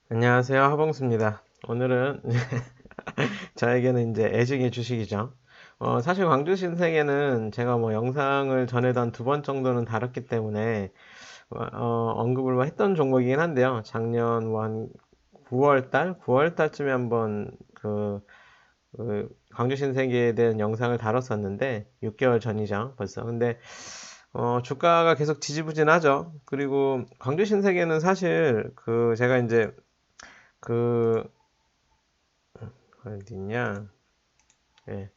안녕하세요. 하봉수입니다. 오늘은 저에게는 이제 애증의 주식이죠. 사실 광주 신세계는 제가 뭐 영상을 전에도 한 두 번 정도는 다뤘기 때문에 언급을 뭐 했던 종목이긴 한데요. 작년 뭐 한 9월 달쯤에 한번 그 광주 신세계에 대한 영상을 다뤘었는데 6개월 전이죠, 벌써. 근데 주가가 계속 지지부진하죠. 그리고 광주 신세계는 사실 제가 이제 그 어디냐? 예.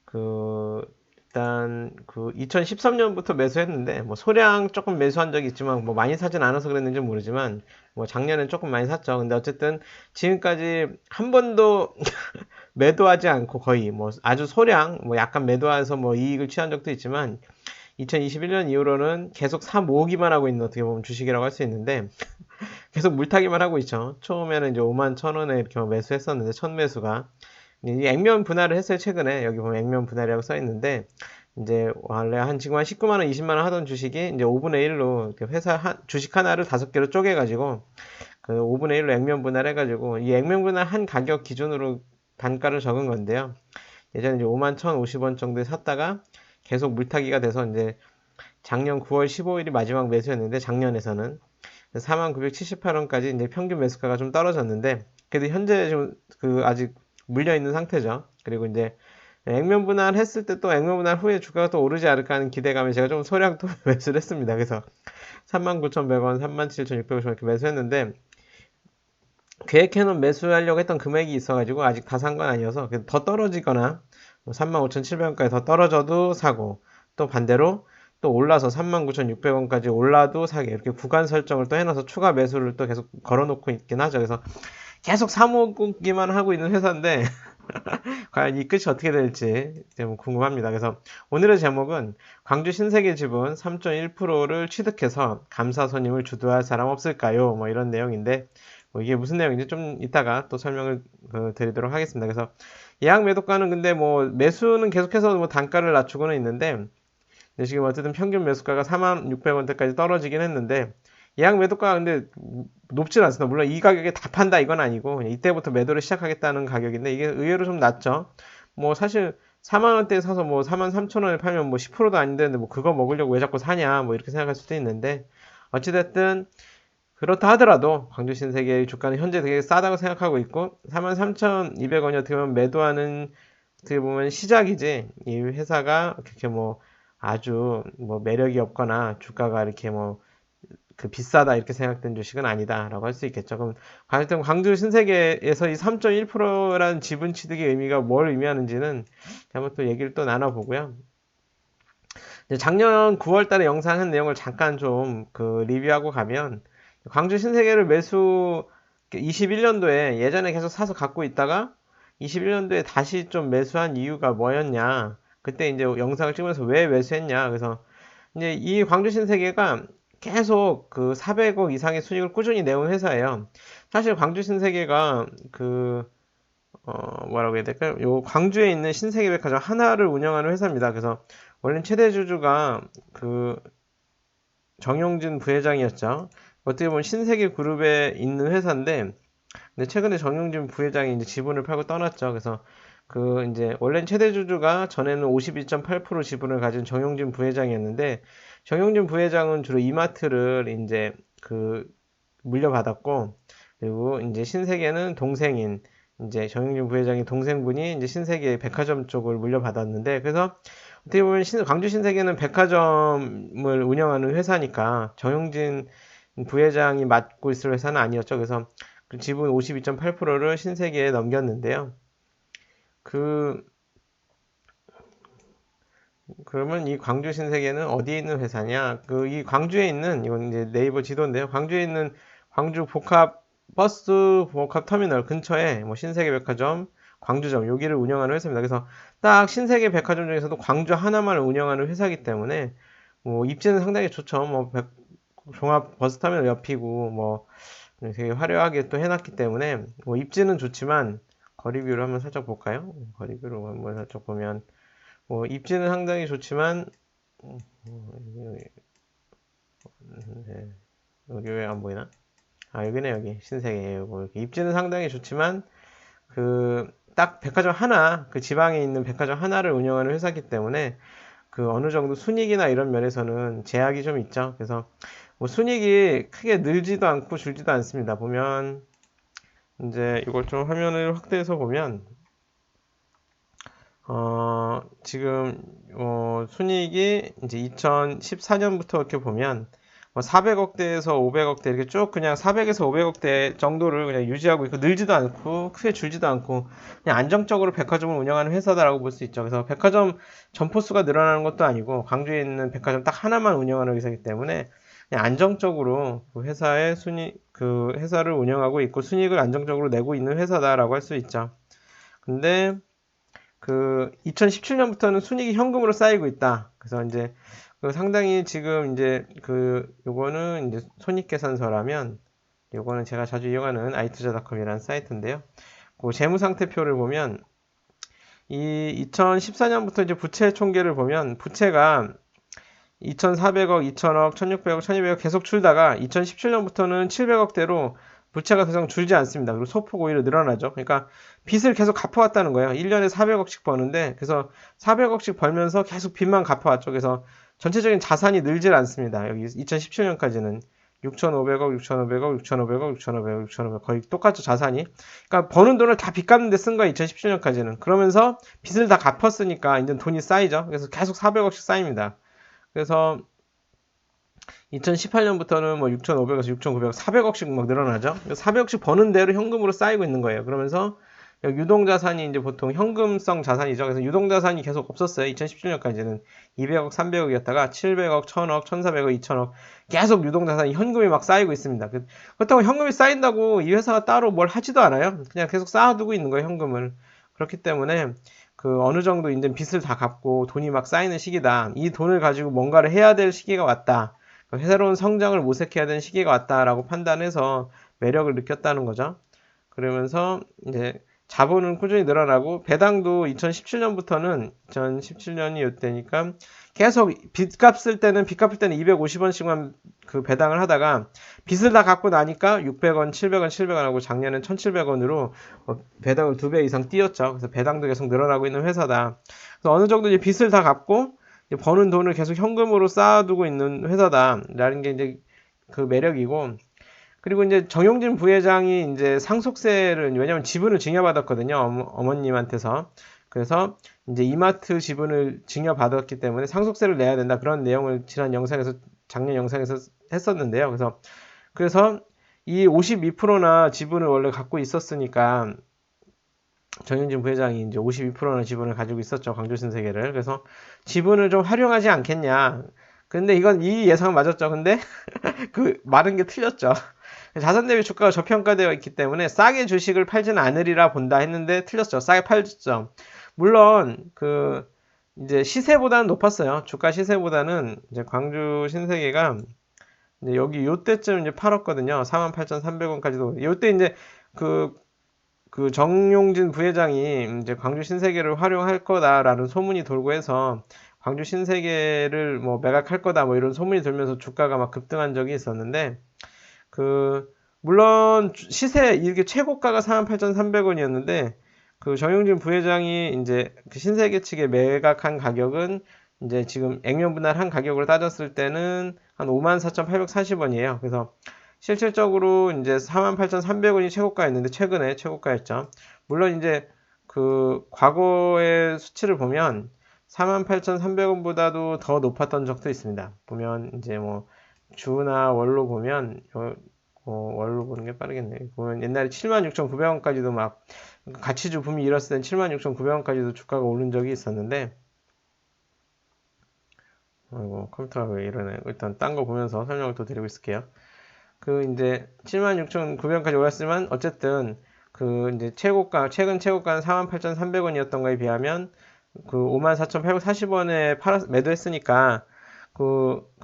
그 일단 2013년부터 매수했는데 뭐 소량 조금 매수한 적이 있지만 뭐 많이 사진 않아서 그랬는지 모르지만 뭐 작년엔 조금 많이 샀죠. 근데 어쨌든 지금까지 한 번도 매도하지 않고 거의 뭐 아주 소량 뭐 약간 매도해서 뭐 이익을 취한 적도 있지만 2021년 이후로는 계속 사 모으기만 하고 있는 어떻게 보면 주식이라고 할 수 있는데 계속 물타기만 하고 있죠. 처음에는 이제 5만 1,000원에 이렇게 매수했었는데 첫 매수가 이 액면 분할을 했어요. 최근에 여기 보면 액면 분할이라고 써 있는데 이제 원래 지금 한 19만 원, 20만 원 하던 주식이 이제 5분의 1로 주식 하나를 5개로 쪼개 가지고 그 5분의 1로 액면 분할해 가지고 이 액면 분할 한 가격 기준으로 단가를 적은 건데요. 예전에 이제 5만 1,050원 정도에 샀다가 계속 물타기가 돼서 이제 작년 9월 15일이 마지막 매수였는데 작년에서는 4978원까지 이제 평균 매수가가 좀 떨어졌는데 그래도 현재 좀 아직 물려 있는 상태죠. 그리고 이제 액면 분할 했을 때 또 액면 분할 후에 주가가 또 오르지 않을까 하는 기대감에 제가 좀 소량 또 매수를 했습니다. 그래서 39,100원, 37,600원 이렇게 매수했는데 계획해놓은 매수하려고 했던 금액이 있어가지고 아직 다 산 건 아니어서 더 떨어지거나 35,700원까지 더 떨어져도 사고 또 반대로 또 올라서 39,600원까지 올라도 사게 이렇게 구간 설정을 또 해놔서 추가 매수를 또 계속 걸어놓고 있긴 하죠. 그래서 계속 사모기만 하고 있는 회사인데 과연 이 끝이 어떻게 될지 좀 궁금합니다. 그래서 오늘의 제목은 광주 신세계 지분 3.1%를 취득해서 감사 선임을 주도할 사람 없을까요? 뭐 이런 내용인데 뭐 이게 무슨 내용인지 좀 이따가 또 설명을 드리도록 하겠습니다. 그래서 예약 매도가는 근데 뭐 매수는 계속해서 뭐 단가를 낮추고는 있는데 지금 어쨌든 평균 매수가가 46,000원대까지 떨어지긴 했는데 예약 매도가가 근데 높진 않습니다. 물론 이 가격에 다 판다 이건 아니고 이때부터 매도를 시작하겠다는 가격인데 이게 의외로 좀 낮죠. 뭐 사실 4만 원대에 사서 뭐 4만 3천 원에 팔면 뭐 10%도 안 되는데 뭐 그거 먹으려고 왜 자꾸 사냐 뭐 이렇게 생각할 수도 있는데 어찌됐든 그렇다 하더라도 광주 신세계의 주가는 현재 되게 싸다고 생각하고 있고 43,200원이 어떻게 보면 매도하는 어떻게 보면 시작이지 이 회사가 그렇게 뭐 아주 뭐 매력이 없거나 주가가 이렇게 뭐 비싸다 이렇게 생각된 주식은 아니다라고 할 수 있겠죠. 그럼 하여튼 광주 신세계에서 이 3.1%라는 지분 취득의 의미가 뭘 의미하는지는 한번 또 얘기를 또 나눠보고요. 작년 9월 달에 영상 한 내용을 잠깐 좀 리뷰하고 가면 광주 신세계를 매수 21년도에 예전에 계속 사서 갖고 있다가 21년도에 다시 좀 매수한 이유가 뭐였냐. 그때 이제 영상을 찍으면서 왜 매수했냐. 그래서 이제 이 광주 신세계가 계속 400억 이상의 수익을 꾸준히 내온 회사예요. 사실 광주 신세계가 뭐라고 해야 될까요? 요 광주에 있는 신세계백화점 하나를 운영하는 회사입니다. 그래서 원래 최대 주주가 정용진 부회장이었죠. 어떻게 보면 신세계 그룹에 있는 회사인데, 근데 최근에 정용진 부회장이 이제 지분을 팔고 떠났죠. 그래서 이제 원래 최대 주주가 전에는 52.8% 지분을 가진 정용진 부회장이었는데, 정용진 부회장은 주로 이마트를 이제 물려받았고, 그리고 이제 신세계는 동생인 이제 정용진 부회장의 동생분이 이제 신세계 백화점 쪽을 물려받았는데, 그래서 어떻게 보면 광주 신세계는 백화점을 운영하는 회사니까 정용진 부회장이 맡고 있을 회사는 아니었죠. 그래서 그 지분 52.8%를 신세계에 넘겼는데요. 그 그러면 이 광주 신세계는 어디에 있는 회사냐? 이 광주에 있는 이건 이제 네이버 지도인데요. 광주에 있는 광주 복합 버스 복합 터미널 근처에 뭐 신세계 백화점, 광주점 여기를 운영하는 회사입니다. 그래서 딱 신세계 백화점 중에서도 광주 하나만을 운영하는 회사이기 때문에 뭐 입지는 상당히 좋죠. 뭐 종합 버스 터미널 옆이고 뭐 되게 화려하게 또 해놨기 때문에 뭐 입지는 좋지만 거리뷰를 한번 살짝 볼까요? 거리뷰로 한번 살짝 보면 입지는 상당히 좋지만 네, 여기 왜 안 보이나? 아, 여기네, 여기. 신세계. 요거. 이렇게 입지는 상당히 좋지만, 딱 백화점 하나, 그 지방에 있는 백화점 하나를 운영하는 회사이기 때문에, 어느 정도 순이익이나 이런 면에서는 제약이 좀 있죠. 그래서, 뭐 순이익이 크게 늘지도 않고 줄지도 않습니다. 보면, 이제 이걸 좀 화면을 확대해서 보면, 지금, 순이익이 이제 2014년부터 이렇게 보면, 400억대에서 500억대 이렇게 쭉 그냥 400에서 500억대 정도를 그냥 유지하고 있고 늘지도 않고 크게 줄지도 않고 그냥 안정적으로 백화점을 운영하는 회사다라고 볼 수 있죠. 그래서 백화점 점포수가 늘어나는 것도 아니고 광주에 있는 백화점 딱 하나만 운영하는 회사이기 때문에 그냥 안정적으로 그 회사의 그 회사를 운영하고 있고 순이익을 안정적으로 내고 있는 회사다라고 할 수 있죠. 근데 2017년부터는 순이익이 현금으로 쌓이고 있다. 그래서 이제 상당히 지금 이제 요거는 이제 손익계산서라면 요거는 제가 자주 이용하는 i투자닷컴이라는 사이트인데요. 그 재무상태표를 보면 이 2014년부터 이제 부채 총계를 보면 부채가 2,400억, 2,000억, 1,600억, 1,200억 계속 줄다가 2017년부터는 700억대로 부채가 더 이상 줄지 않습니다. 그리고 소폭 오히려 늘어나죠. 그러니까 빚을 계속 갚아왔다는 거예요. 1년에 400억씩 버는데 그래서 400억씩 벌면서 계속 빚만 갚아왔죠. 그래서 전체적인 자산이 늘질 않습니다. 여기 2017년까지는 6,500억, 6,500억, 6,500억, 6,500억, 6,500억 거의 똑같죠 자산이. 그러니까 버는 돈을 다 빚 갚는 데 쓴 거예요 2017년까지는. 그러면서 빚을 다 갚았으니까 이제 돈이 쌓이죠. 그래서 계속 400억씩 쌓입니다. 그래서 2018년부터는 뭐 6,500에서 6,900, 400억씩 막 늘어나죠. 400억씩 버는 대로 현금으로 쌓이고 있는 거예요. 그러면서 유동자산이 이제 보통 현금성 자산이죠. 그래서 유동자산이 계속 없었어요. 2017년까지는 200억, 300억이었다가 700억, 1000억, 1400억, 2000억 계속 유동자산이 현금이 막 쌓이고 있습니다. 그렇다고 현금이 쌓인다고 이 회사가 따로 뭘 하지도 않아요. 그냥 계속 쌓아두고 있는 거예요, 현금을. 그렇기 때문에 어느 정도 이제 빚을 다 갚고 돈이 막 쌓이는 시기다. 이 돈을 가지고 뭔가를 해야 될 시기가 왔다. 새로운 성장을 모색해야 되는 시기가 왔다라고 판단해서 매력을 느꼈다는 거죠. 그러면서 이제 자본은 꾸준히 늘어나고 배당도 2017년부터는 2017년이 이때니까 계속 빚 갚을 때는 250원씩만 그 배당을 하다가 빚을 다 갚고 나니까 600원, 700원, 700원 하고 작년엔 1700원으로 배당을 2배 이상 띄었죠. 그래서 배당도 계속 늘어나고 있는 회사다. 그래서 어느 정도 이제 빚을 다 갚고 버는 돈을 계속 현금으로 쌓아두고 있는 회사다라는 게 이제 그 매력이고 그리고 이제 정용진 부회장이 이제 상속세를 왜냐면 지분을 증여받았거든요. 어머님한테서. 그래서 이제 이마트 지분을 증여받았기 때문에 상속세를 내야 된다. 그런 내용을 지난 영상에서 작년 영상에서 했었는데요. 그래서 이 52%나 지분을 원래 갖고 있었으니까 정용진 부회장이 이제 52%나 지분을 가지고 있었죠. 광주신세계를. 그래서 지분을 좀 활용하지 않겠냐. 근데 이 예상은 맞았죠. 근데 그 말은 게 틀렸죠. 자산 대비 주가가 저평가되어 있기 때문에 싸게 주식을 팔지는 않으리라 본다 했는데 틀렸죠. 싸게 팔죠. 물론 이제 시세보다는 높았어요. 주가 시세보다는 이제 광주 신세계가 이제 여기 요때쯤 이제 팔았거든요. 48,300원까지도. 요때 이제 정용진 부회장이 이제 광주 신세계를 활용할 거다라는 소문이 돌고 해서 광주 신세계를 뭐 매각할 거다 뭐 이런 소문이 돌면서 주가가 막 급등한 적이 있었는데 물론 시세 이렇게 최고가가 48,300원이었는데 정용진 부회장이 이제 신세계 측에 매각한 가격은 이제 지금 액면 분할한 가격으로 따졌을 때는 한 54,840원이에요. 그래서 실질적으로 이제 48,300원이 최고가였는데 최근에 최고가였죠. 물론 이제 과거의 수치를 보면 48,300원보다도 더 높았던 적도 있습니다. 보면 이제 뭐 주나 월로 보면 월로 보는 게 빠르겠네. 보면 옛날에 76,900원까지도 막 가치주 붐이 일었을 땐 76,900원까지도 주가가 오른 적이 있었는데 아이고 컴퓨터가 왜 이러네. 일단 딴 거 보면서 설명을 또 드리고 있을게요. 이제 76,900원까지 올랐지만 어쨌든 이제 최근 최고가는 48,300원이었던 거에 비하면 54,840원에 매도했으니까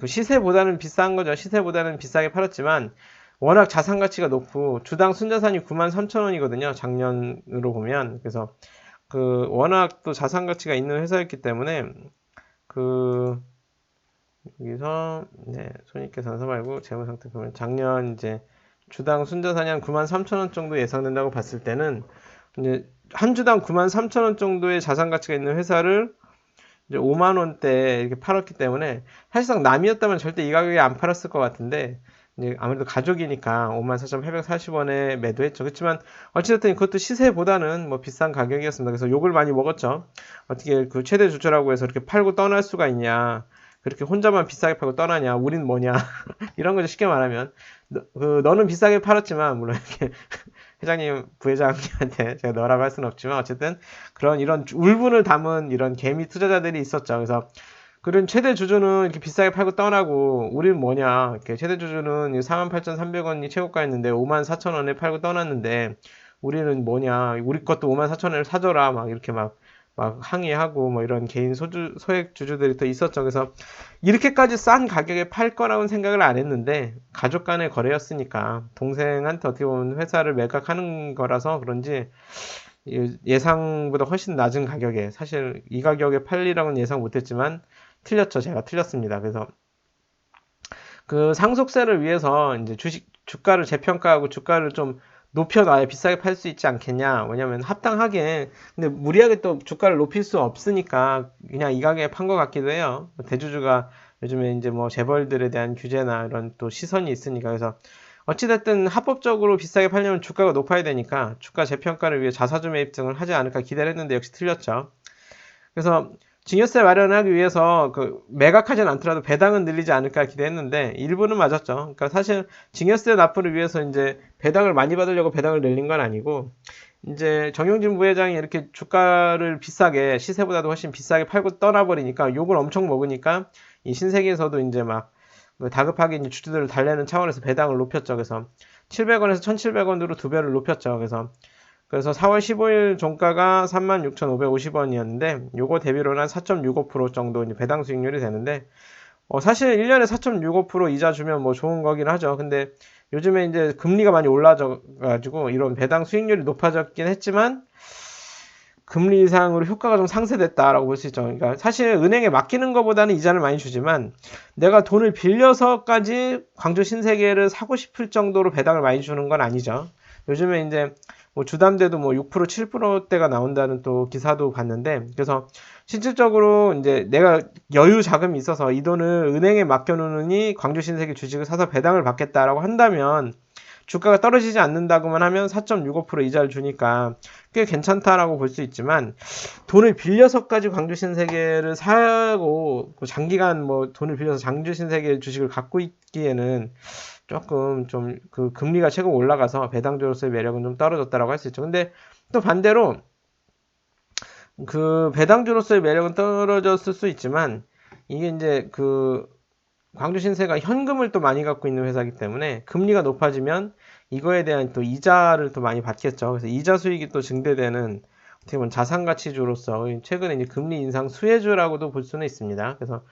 시세보다는 비싼 거죠. 시세보다는 비싸게 팔았지만 워낙 자산 가치가 높고 주당 순자산이 93,000원이거든요. 작년으로 보면. 그래서 워낙 또 자산 가치가 있는 회사였기 때문에 여기서 손익계산서 말고 재무상태 보면 작년 이제 주당 순자산이 한 93,000원 정도 예상된다고 봤을 때는 이제 한 주당 93,000원 정도의 자산 가치가 있는 회사를 이제 5만 원대 이렇게 팔았기 때문에 사실상 남이었다면 절대 이 가격에 안 팔았을 것 같은데 이제 아무래도 가족이니까 54,840원에 매도했죠. 그렇지만 어찌됐든 그것도 시세보다는 뭐 비싼 가격이었습니다. 그래서 욕을 많이 먹었죠. 어떻게 그 최대 주주라고 해서 이렇게 팔고 떠날 수가 있냐? 그렇게 혼자만 비싸게 팔고 떠나냐? 우린 뭐냐? 이런 거죠. 쉽게 말하면 너는 비싸게 팔았지만 물론 이렇게 회장님, 부회장님한테 제가 너라고 할 수는 없지만 어쨌든 그런 이런 울분을 담은 이런 개미 투자자들이 있었죠. 그래서 그런 최대 주주는 이렇게 비싸게 팔고 떠나고 우리는 뭐냐? 이렇게 최대 주주는 48,300원이 최고가였는데 54,000원에 팔고 떠났는데 우리는 뭐냐? 우리 것도 54,000원을 사줘라. 막 이렇게 막 항의하고 뭐 이런 개인 소액 주주들이 또 있었죠. 그래서 이렇게까지 싼 가격에 팔 거라고는 생각을 안 했는데 가족 간의 거래였으니까 동생한테 어떻게 보면 회사를 매각하는 거라서 그런지 예상보다 훨씬 낮은 가격에 사실 이 가격에 팔리라고는 예상 못했지만 틀렸죠. 제가 틀렸습니다. 그래서 그 상속세를 위해서 이제 주가를 재평가하고 주가를 좀 높여놔야 비싸게 팔 수 있지 않겠냐. 왜냐면 합당하게, 근데 무리하게 또 주가를 높일 수 없으니까 그냥 이 가격에 판 것 같기도 해요. 대주주가 요즘에 이제 뭐 재벌들에 대한 규제나 이런 또 시선이 있으니까. 그래서 어찌됐든 합법적으로 비싸게 팔려면 주가가 높아야 되니까 주가 재평가를 위해 자사주 매입 등을 하지 않을까 기대를 했는데 역시 틀렸죠. 그래서 증여세 마련을 하기 위해서 그 매각하진 않더라도 배당은 늘리지 않을까 기대했는데 일부는 맞았죠. 그러니까 사실 증여세 납부를 위해서 이제 배당을 많이 받으려고 배당을 늘린 건 아니고 이제 정용진 부회장이 이렇게 주가를 비싸게 시세보다도 훨씬 비싸게 팔고 떠나버리니까 욕을 엄청 먹으니까 이 신세계에서도 이제 막 다급하게 이제 주주들을 달래는 차원에서 배당을 높였죠. 그래서 700원에서 1,700원으로 두 배를 높였죠. 그래서 4월 15일 종가가 36,550원이었는데 요거 대비로는 한 4.65% 정도 이제 배당 수익률이 되는데 사실 1년에 4.65% 이자 주면 뭐 좋은 거긴 하죠. 근데 요즘에 이제 금리가 많이 올라져 가지고 이런 배당 수익률이 높아졌긴 했지만 금리 인상으로 효과가 좀 상쇄됐다라고 볼 수 있죠. 그러니까 사실 은행에 맡기는 것보다는 이자를 많이 주지만 내가 돈을 빌려서까지 광주 신세계를 사고 싶을 정도로 배당을 많이 주는 건 아니죠. 요즘에 이제 뭐 주담대도 뭐 6%, 7%대가 나온다는 또 기사도 봤는데 그래서 실질적으로 이제 내가 여유 자금이 있어서 이 돈을 은행에 맡겨놓으니 광주 신세계 주식을 사서 배당을 받겠다라고 한다면 주가가 떨어지지 않는다고만 하면 4.65% 이자를 주니까 꽤 괜찮다라고 볼 수 있지만 돈을 빌려서까지 광주 신세계를 사고 장기간 뭐 돈을 빌려서 광주 신세계 주식을 갖고 있기에는 조금 좀 그 금리가 최고 올라가서 배당주로서의 매력은 좀 떨어졌다라고 할 수 있죠. 근데 또 반대로 그 배당주로서의 매력은 떨어졌을 수 있지만 이게 이제 그 광주 신세가 현금을 또 많이 갖고 있는 회사이기 때문에 금리가 높아지면 이거에 대한 또 이자를 또 많이 받겠죠. 그래서 이자 수익이 또 증대되는 어떻게 보면 자산 가치주로서 최근에 이제 금리 인상 수혜주라고도 볼 수는 있습니다. 그래서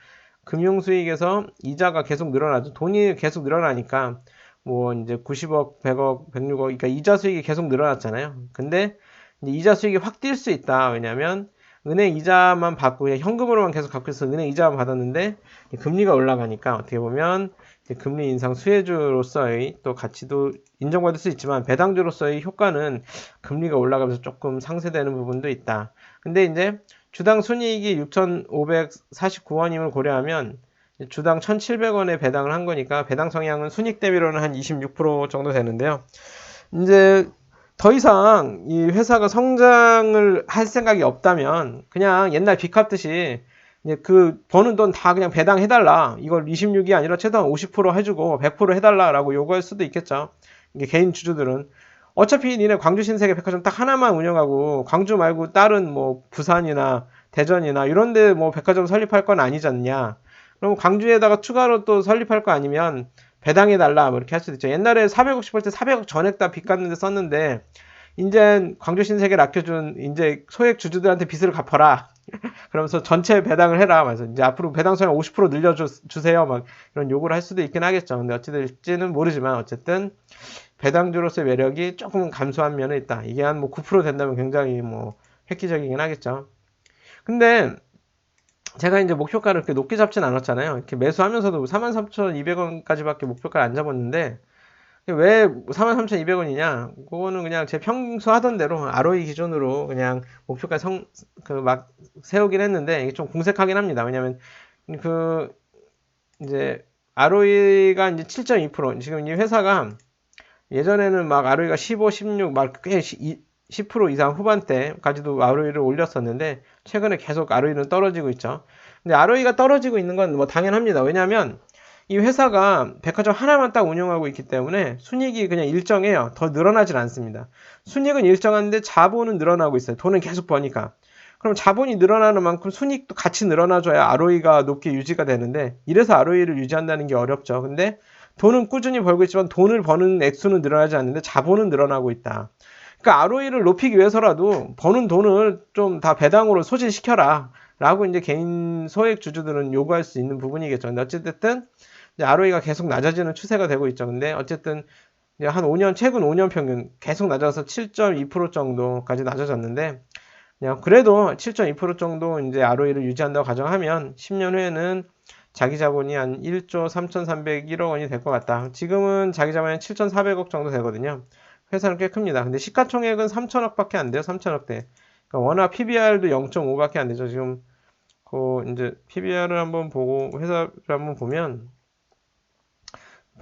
금융 수익에서 이자가 계속 늘어나죠. 돈이 계속 늘어나니까 뭐 이제 90억, 100억, 106억, 그러니까 이자 수익이 계속 늘어났잖아요. 근데 이제 이자 수익이 확 뛸 수 있다. 왜냐면 은행 이자만 받고 그냥 현금으로만 계속 갖고 있어 은행 이자만 받았는데 금리가 올라가니까 어떻게 보면 금리 인상 수혜주로서의 또 가치도 인정받을 수 있지만 배당주로서의 효과는 금리가 올라가면서 조금 상쇄되는 부분도 있다. 근데 이제 주당 순이익이 6,549원임을 고려하면 주당 1,700원에 배당을 한 거니까 배당 성향은 순이익 대비로는 한 26% 정도 되는데요. 이제 더 이상 이 회사가 성장을 할 생각이 없다면 그냥 옛날 빚 갚듯이 이제 그 버는 돈 다 그냥 배당해달라. 이걸 26이 아니라 최소한 50% 해주고 100% 해달라라고 요구할 수도 있겠죠. 이게 개인 주주들은 어차피 니네 광주 신세계 백화점 딱 하나만 운영하고 광주 말고 다른 뭐 부산이나 대전이나 이런데 뭐 백화점 설립할 건 아니잖냐. 그럼 광주에다가 추가로 또 설립할 거 아니면 배당해달라 뭐 이렇게 할 수도 있죠. 옛날에 400억 싶을 때 400억 전액 다 빚 갚는데 썼는데 이제 광주 신세계를 아껴준 이제 소액 주주들한테 빚을 갚아라. 그러면서 전체 배당을 해라. 그래서 이제 앞으로 배당 성향 50% 늘려주세요. 막 이런 요구를 할 수도 있긴 하겠죠. 근데 어찌 될지는 모르지만 어쨌든 배당주로서의 매력이 조금 감소한 면은 있다. 이게 한 뭐 9% 된다면 굉장히 뭐 획기적이긴 하겠죠. 근데 제가 이제 목표가를 그렇게 높게 잡진 않았잖아요. 이렇게 매수하면서도 43,200원까지밖에 목표가를 안 잡았는데 왜 43,200원이냐? 그거는 그냥 제 평소 하던 대로 ROE 기준으로 그냥 목표가 막 세우긴 했는데 이게 좀 궁색하긴 합니다. 왜냐면 그 이제 ROE가 이제 7.2% 지금 이 회사가 예전에는 막 ROE가 15, 16, 막꽤 10% 이상 후반대까지도 ROE를 올렸었는데 최근에 계속 ROE는 떨어지고 있죠. 근데 ROE가 떨어지고 있는 건 뭐 당연합니다. 왜냐하면 이 회사가 백화점 하나만 딱 운영하고 있기 때문에 순이익이 그냥 일정해요. 더 늘어나질 않습니다. 순이익은 일정한데 자본은 늘어나고 있어요. 돈은 계속 버니까. 그럼 자본이 늘어나는 만큼 순이익도 같이 늘어나줘야 ROE가 높게 유지가 되는데 이래서 ROE를 유지한다는 게 어렵죠. 근데 돈은 꾸준히 벌고 있지만 돈을 버는 액수는 늘어나지 않는데 자본은 늘어나고 있다. 그러니까 ROE를 높이기 위해서라도 버는 돈을 좀 다 배당으로 소진시켜라. 라고 이제 개인 소액 주주들은 요구할 수 있는 부분이겠죠. 근데 어쨌든 이제 ROE가 계속 낮아지는 추세가 되고 있죠. 근데 어쨌든 이제 한 5년, 최근 5년 평균 계속 낮아서 7.2% 정도까지 낮아졌는데 그냥 그래도 7.2% 정도 이제 ROE를 유지한다고 가정하면 10년 후에는 자기 자본이 한 1조 3,301억 원이 될 것 같다. 지금은 자기 자본이 7,400억 정도 되거든요. 회사는 꽤 큽니다. 근데 시가총액은 3천억밖에 안 돼요. 3천억대. 그러니까 워낙 PBR도 0.5밖에 안 되죠. 지금 그 이제 PBR을 한번 보고 회사를 한번 보면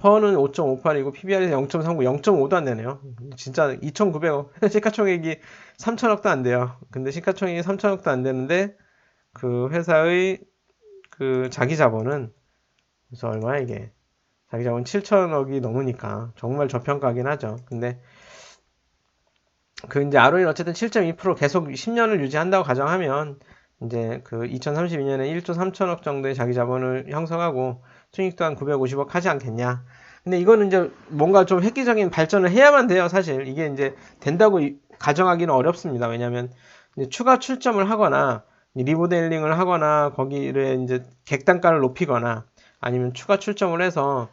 퍼는 5.58이고 PBR이 0.39, 0.5도 안 되네요. 진짜 2,900억. 시가총액이 3천억도 안 돼요. 근데 시가총액이 3천억도 안 되는데 그 회사의 그 자기 자본은 그래서 얼마야 이게? 자기 자본 7천억이 넘으니까 정말 저평가긴 하죠. 근데 그 이제 ROE는 어쨌든 7.2% 계속 10년을 유지한다고 가정하면 이제 그 2032년에 1조 3천억 정도의 자기 자본을 형성하고 순익 또한 950억 하지 않겠냐. 근데 이거는 이제 뭔가 좀 획기적인 발전을 해야만 돼요, 사실. 이게 이제 된다고 가정하기는 어렵습니다. 왜냐하면 추가 출점을 하거나 리모델링을 하거나 거기를 이제 객단가를 높이거나 아니면 추가 출점을 해서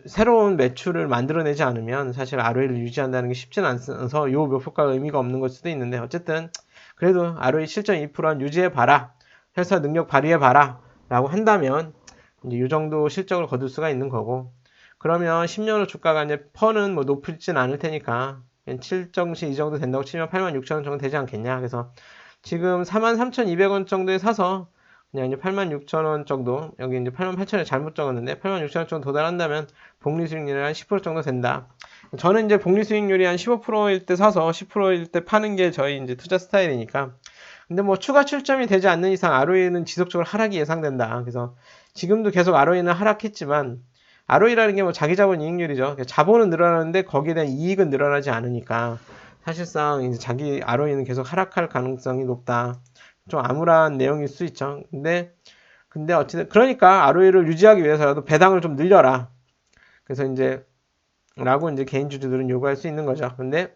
새로운 매출을 만들어내지 않으면 사실 ROE를 유지한다는 게 쉽지는 않아서 요 목표가가 의미가 없는 걸 수도 있는데 어쨌든 그래도 ROE 7.2%는 유지해봐라. 회사 능력 발휘해봐라. 라고 한다면 이제 이 정도 실적을 거둘 수가 있는 거고 그러면 10년 후 주가가 이제 퍼는 뭐 높을진 않을 테니까 7정시 이 정도 된다고 치면 86,000원 정도 되지 않겠냐. 그래서 지금 43,200원 정도에 사서 그냥 이제 86,000원 정도, 여기 이제 88,000원 잘못 적었는데 86,000원 정도 도달한다면 복리 수익률이 한 10% 정도 된다. 저는 이제 복리 수익률이 한 15%일 때 사서 10%일 때 파는 게 저희 이제 투자 스타일이니까. 근데 뭐 추가 출점이 되지 않는 이상 ROE는 지속적으로 하락이 예상된다. 그래서 지금도 계속 ROE는 하락했지만 ROE라는 게 뭐 자기 자본 이익률이죠. 자본은 늘어나는데 거기에 대한 이익은 늘어나지 않으니까 사실상 이제 자기 ROE는 계속 하락할 가능성이 높다. 좀 암울한 내용일 수 있죠. 근데 어쨌든 그러니까 ROE를 유지하기 위해서라도 배당을 좀 늘려라. 그래서 이제 라고 이제 개인 주주들은 요구할 수 있는 거죠. 근데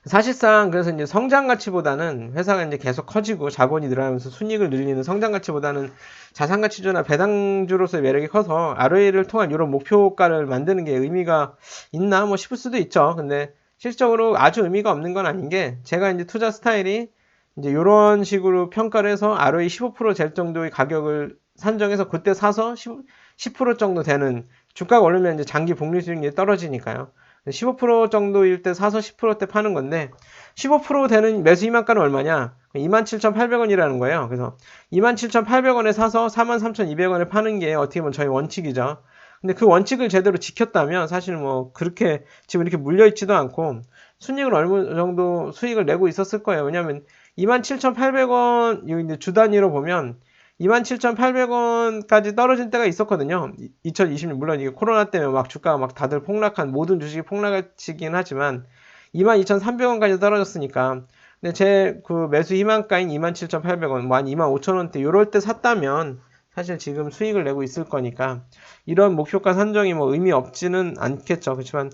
사실상 그래서 이제 성장 가치보다는 회사가 이제 계속 커지고 자본이 늘어나면서 순이익을 늘리는 성장 가치보다는 자산 가치주나 배당주로서의 매력이 커서 ROE를 통한 이런 목표가를 만드는 게 의미가 있나 뭐 싶을 수도 있죠. 근데 실질적으로 아주 의미가 없는 건 아닌 게 제가 이제 투자 스타일이 이제 이런 식으로 평가를 해서 ROE 15%될 정도의 가격을 산정해서 그때 사서 10% 정도 되는 주가가 오르면 이제 장기 복리 수익률이 떨어지니까요. 15% 정도일 때 사서 10%대 파는 건데 15% 되는 매수 희망가는 얼마냐? 27,800원이라는 거예요. 그래서 27,800원에 사서 43,200원에 파는 게 어떻게 보면 저희 원칙이죠. 근데 그 원칙을 제대로 지켰다면 사실 뭐 그렇게 지금 이렇게 물려있지도 않고 순이익을 어느 정도 수익을 내고 있었을 거예요. 왜냐면 27,800원 이제 주 단위로 보면 27,800원까지 떨어진 때가 있었거든요. 2020년, 물론 이게 코로나 때문에 막 주가가 막 다들 폭락한, 모든 주식이 폭락하시긴 하지만 22,300원까지 떨어졌으니까. 근데 제 그 매수 희망가인 27,800원, 뭐 한 25,000원대, 요럴 때 샀다면 사실 지금 수익을 내고 있을 거니까 이런 목표가 산정이 뭐 의미 없지는 않겠죠. 그렇지만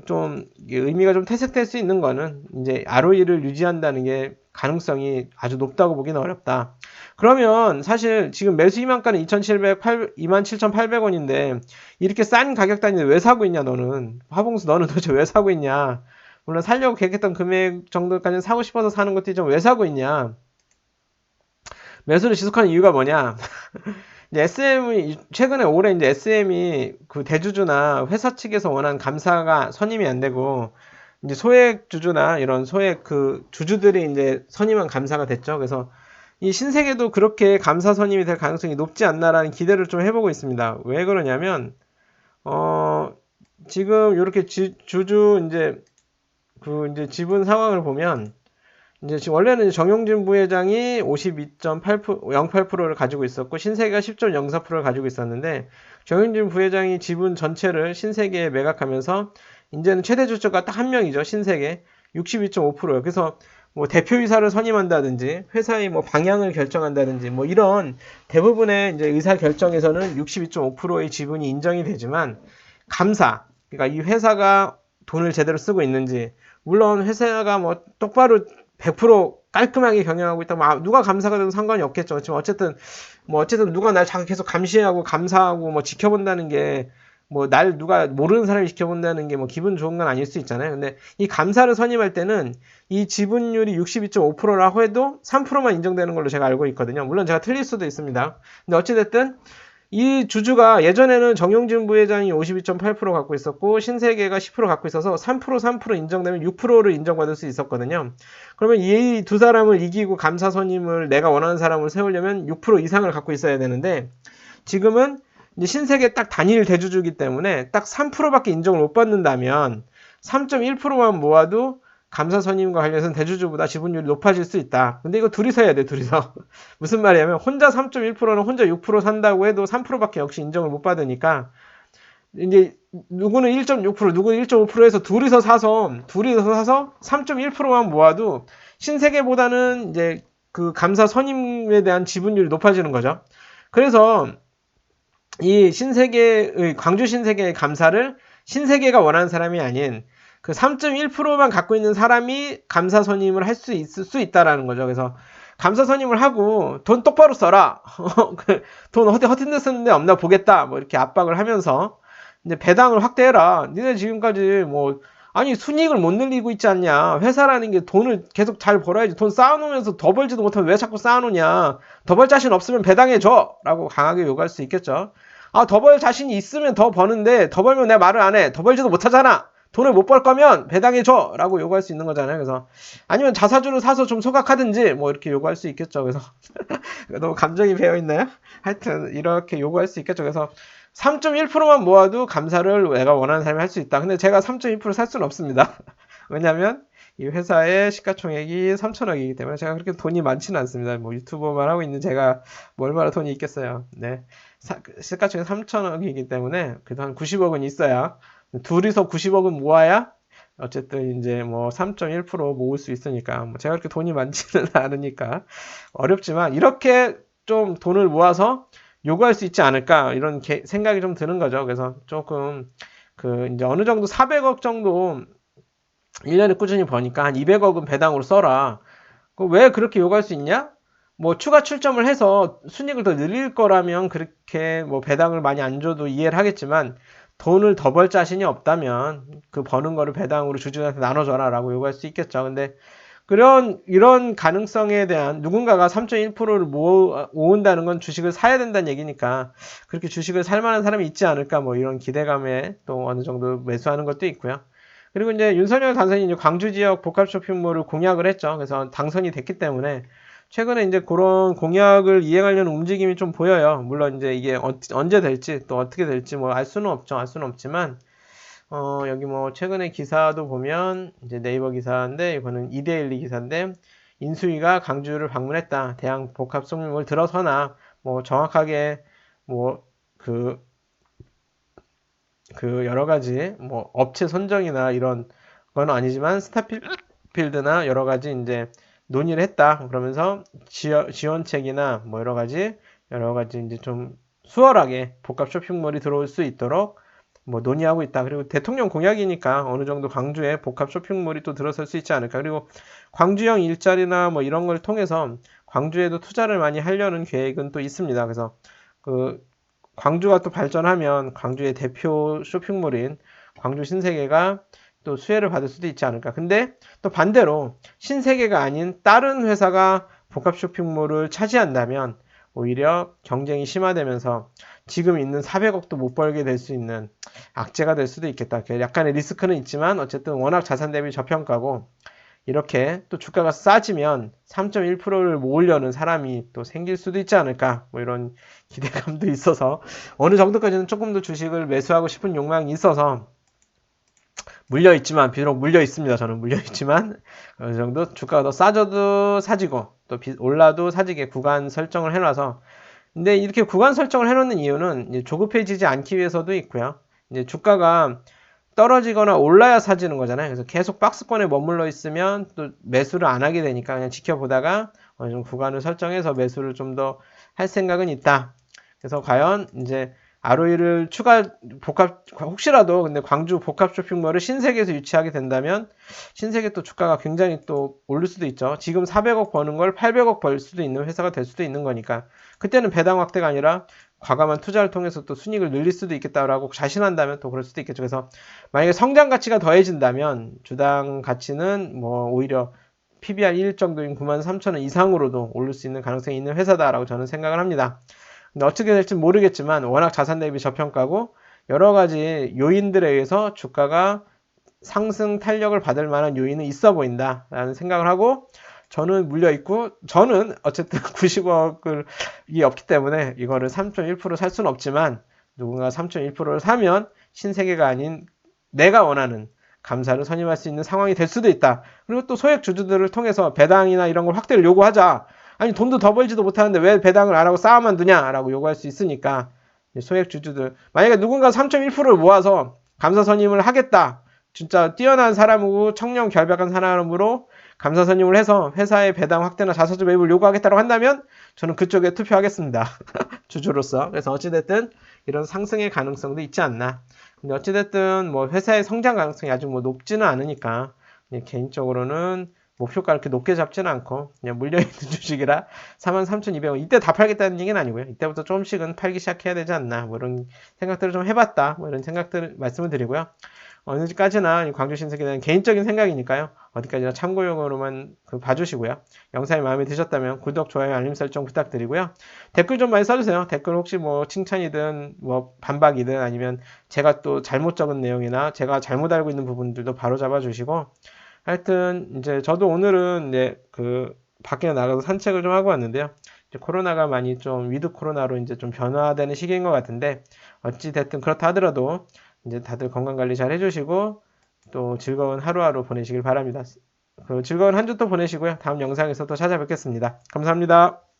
좀 의미가 좀 퇴색될 수 있는 거는 이제 ROE를 유지한다는 게 가능성이 아주 높다고 보기는 어렵다. 그러면 사실 지금 매수 희망가는 27,800원인데 이렇게 싼 가격 단위인데 왜 사고 있냐 너는. 화봉수 너는 도대체 왜 사고 있냐. 물론 살려고 계획했던 금액 정도까지는 사고 싶어서 사는 것들이 좀 왜 사고 있냐. 매수를 지속하는 이유가 뭐냐. SM이 최근에 올해 이제 SM이 그 대주주나 회사 측에서 원하는 감사가 선임이 안 되고 이제 소액 주주나 이런 소액 그 주주들이 이제 선임한 감사가 됐죠. 그래서 이 신세계도 그렇게 감사 선임이 될 가능성이 높지 않나라는 기대를 좀 해보고 있습니다. 왜 그러냐면 지금 이렇게 주주 이제 지분 상황을 보면 이제 지금 원래는 정용진 부회장이 52.08%를 가지고 있었고 신세계가 10.04%를 가지고 있었는데 정용진 부회장이 지분 전체를 신세계에 매각하면서 이제는 최대 주주가 딱 한 명이죠. 신세계 62.5%예요. 그래서 뭐 대표이사를 선임한다든지 회사의 뭐 방향을 결정한다든지 뭐 이런 대부분의 이제 의사 결정에서는 62.5%의 지분이 인정이 되지만 감사, 그러니까 이 회사가 돈을 제대로 쓰고 있는지, 물론 회사가 뭐 똑바로 100% 깔끔하게 경영하고 있다. 뭐 누가 감사가 돼도 상관이 없겠죠. 지금 어쨌든 누가 날 계속 감시하고 감사하고 뭐 지켜본다는 게 뭐 날 누가 모르는 사람이 지켜본다는 게 뭐 기분 좋은 건 아닐 수 있잖아요. 근데 이 감사를 선임할 때는 이 지분율이 62.5%라고 해도 3%만 인정되는 걸로 제가 알고 있거든요. 물론 제가 틀릴 수도 있습니다. 근데 어찌됐든 이 주주가 예전에는 정용진 부회장이 52.8% 갖고 있었고 신세계가 10% 갖고 있어서 3% 인정되면 6%를 인정받을 수 있었거든요. 그러면 이 두 사람을 이기고 감사 선임을 내가 원하는 사람을 세우려면 6% 이상을 갖고 있어야 되는데 지금은 이제 신세계 딱 단일 대주주이기 때문에 딱 3%밖에 인정을 못 받는다면 3.1%만 모아도 감사 선임과 관련해서는 대주주보다 지분율이 높아질 수 있다. 근데 이거 둘이서 해야 돼, 둘이서. 무슨 말이냐면 혼자 3.1%는 혼자 6% 산다고 해도 3%밖에 역시 인정을 못 받으니까 이제 누구는 1.6%, 누구는 1.5% 해서 둘이서 사서 3.1%만 모아도 신세계보다는 이제 그 감사 선임에 대한 지분율이 높아지는 거죠. 그래서 이 신세계의 광주 신세계의 감사를 신세계가 원하는 사람이 아닌 그 3.1%만 갖고 있는 사람이 감사 선임을 할 수 있을 수 있다라는 거죠. 그래서 감사 선임을 하고 돈 똑바로 써라. 돈 허튼 데 쓰는 데 없나 보겠다. 뭐 이렇게 압박을 하면서 이제 배당을 확대해라. 니네 지금까지 뭐 아니 순이익을 못 늘리고 있지 않냐. 회사라는 게 돈을 계속 잘 벌어야지. 돈 쌓아놓으면서 더 벌지도 못하면 왜 자꾸 쌓아놓냐. 더 벌 자신 없으면 배당해줘. 라고 강하게 요구할 수 있겠죠. 아, 더 벌 자신이 있으면 더 버는데 더 벌면 내가 말을 안 해. 더 벌지도 못하잖아. 돈을 못 벌 거면 배당해줘 라고 요구할 수 있는 거잖아요. 그래서 아니면 자사주를 사서 좀 소각하든지 뭐 이렇게 요구할 수 있겠죠. 그래서 너무 감정이 배어있나요? 하여튼 이렇게 요구할 수 있겠죠. 그래서 3.1%만 모아도 감사를 내가 원하는 사람이 할 수 있다. 근데 제가 3.1% 살 수는 없습니다. 왜냐면 이 회사의 시가총액이 3천억이기 때문에 제가 그렇게 돈이 많지는 않습니다. 뭐 유튜버만 하고 있는 제가 뭐 얼마나 돈이 있겠어요. 네. 시가총액 3천억이기 때문에 그래도 한 90억은 있어야 둘이서 90억은 모아야 어쨌든 이제 뭐 3.1% 모을 수 있으니까 뭐 제가 그렇게 돈이 많지는 않으니까 어렵지만 이렇게 좀 돈을 모아서 요구할 수 있지 않을까 이런 생각이 좀 드는 거죠. 그래서 조금 그 이제 어느 정도 400억 정도 1년에 꾸준히 버니까 한 200억은 배당으로 써라. 왜 그렇게 요구할 수 있냐? 뭐 추가 출점을 해서 순이익을 더 늘릴 거라면 그렇게 뭐 배당을 많이 안 줘도 이해를 하겠지만 돈을 더 벌 자신이 없다면 그 버는 거를 배당으로 주주한테 나눠줘라 라고 요구할 수 있겠죠. 근데 이런 가능성에 대한 누군가가 3.1%를 모은다는 건 주식을 사야 된다는 얘기니까 그렇게 주식을 살 만한 사람이 있지 않을까 뭐 이런 기대감에 또 어느 정도 매수하는 것도 있고요. 그리고 이제 윤석열 당선인이 이제 광주 지역 복합 쇼핑몰을 공약을 했죠. 그래서 당선이 됐기 때문에 최근에 이제 그런 공약을 이행하려는 움직임이 좀 보여요. 물론 이제 이게 언제 될지 또 어떻게 될지 뭐 알 수는 없죠. 알 수는 없지만 여기 뭐 최근에 기사도 보면 이제 네이버 기사인데 이거는 이데일리 기사인데 인수위가 강주를 방문했다. 대양 복합 쇼핑몰 들어서나 뭐 정확하게 뭐 그 여러 가지 뭐 업체 선정이나 이런 건 아니지만 스타필드나 여러 가지 이제 논의를 했다. 그러면서 지원책이나 뭐 여러 가지 이제 좀 수월하게 복합 쇼핑몰이 들어올 수 있도록 뭐 논의하고 있다. 그리고 대통령 공약이니까 어느 정도 광주에 복합 쇼핑몰이 또 들어설 수 있지 않을까. 그리고 광주형 일자리나 뭐 이런 걸 통해서 광주에도 투자를 많이 하려는 계획은 또 있습니다. 그래서 그 광주가 또 발전하면 광주의 대표 쇼핑몰인 광주 신세계가 또 수혜를 받을 수도 있지 않을까. 근데 또 반대로 신세계가 아닌 다른 회사가 복합 쇼핑몰을 차지한다면 오히려 경쟁이 심화되면서 지금 있는 400억도 못 벌게 될 수 있는 악재가 될 수도 있겠다. 약간의 리스크는 있지만 어쨌든 워낙 자산 대비 저평가고 이렇게 또 주가가 싸지면 3.1%를 모으려는 사람이 또 생길 수도 있지 않을까 뭐 이런 기대감도 있어서 어느 정도까지는 조금 더 주식을 매수하고 싶은 욕망이 있어서 물려있지만 비록 물려있습니다. 저는 물려있지만 어느 정도 주가가 더 싸져도 사지고 또 올라도 사지게 구간 설정을 해놔서 근데 이렇게 구간 설정을 해놓는 이유는 이제 조급해지지 않기 위해서도 있고요. 이제 주가가 떨어지거나 올라야 사지는 거잖아요. 그래서 계속 박스권에 머물러 있으면 또 매수를 안 하게 되니까 그냥 지켜보다가 어느 정도 구간을 설정해서 매수를 좀 더 할 생각은 있다. 그래서 과연 이제 ROE를 추가 혹시라도 근데 광주 복합 쇼핑몰을 신세계에서 유치하게 된다면 신세계 또 주가가 굉장히 또 오를 수도 있죠. 지금 400억 버는 걸 800억 벌 수도 있는 회사가 될 수도 있는 거니까 그때는 배당 확대가 아니라 과감한 투자를 통해서 또 순이익을 늘릴 수도 있겠다라고 자신한다면 또 그럴 수도 있겠죠. 그래서 만약에 성장 가치가 더해진다면 주당 가치는 뭐 오히려 PBR 1 정도인 93,000원 이상으로도 오를 수 있는 가능성이 있는 회사다라고 저는 생각을 합니다. 근데 어떻게 될지 모르겠지만 워낙 자산 대비 저평가고 여러 가지 요인들에 의해서 주가가 상승 탄력을 받을 만한 요인은 있어 보인다라는 생각을 하고 저는 물려있고 저는 어쨌든 90억이 없기 때문에 이거를 3.1% 살 수는 없지만 누군가 3.1%를 사면 신세계가 아닌 내가 원하는 감사를 선임할 수 있는 상황이 될 수도 있다. 그리고 또 소액 주주들을 통해서 배당이나 이런 걸 확대를 요구하자. 아니 돈도 더 벌지도 못하는데 왜 배당을 안 하고 쌓아만 두냐라고 요구할 수 있으니까 소액 주주들 만약에 누군가 3.1%를 모아서 감사 선임을 하겠다. 진짜 뛰어난 사람이고 청렴 결백한 사람으로 감사 선임을 해서 회사의 배당 확대나 자사주 매입을 요구하겠다고 한다면 저는 그쪽에 투표하겠습니다. 주주로서. 그래서 어찌됐든 이런 상승의 가능성도 있지 않나. 근데 어찌됐든 뭐 회사의 성장 가능성이 아직 뭐 높지는 않으니까 개인적으로는 목표가 이렇게 높게 잡지는 않고 그냥 물려있는 주식이라 43,200원 이때 다 팔겠다는 얘기는 아니고요. 이때부터 조금씩은 팔기 시작해야 되지 않나 뭐 이런 생각들을 좀 해봤다 뭐 이런 생각들을 말씀을 드리고요. 어느까지나 광주 신세계에 대한 개인적인 생각이니까요. 어디까지나 참고용으로만 봐주시고요. 영상이 마음에 드셨다면 구독, 좋아요, 알림 설정 부탁드리고요. 댓글 좀 많이 써주세요. 댓글 혹시 뭐 칭찬이든 뭐 반박이든 아니면 제가 또 잘못 적은 내용이나 제가 잘못 알고 있는 부분들도 바로 잡아주시고 하여튼 이제 저도 오늘은 이제 그 밖에 나가서 산책을 좀 하고 왔는데요. 이제 코로나가 많이 좀 위드 코로나로 이제 좀 변화되는 시기인 것 같은데 어찌 됐든 그렇다 하더라도 이제 다들 건강 관리 잘 해주시고 또 즐거운 하루하루 보내시길 바랍니다. 즐거운 한 주 또 보내시고요. 다음 영상에서 또 찾아뵙겠습니다. 감사합니다.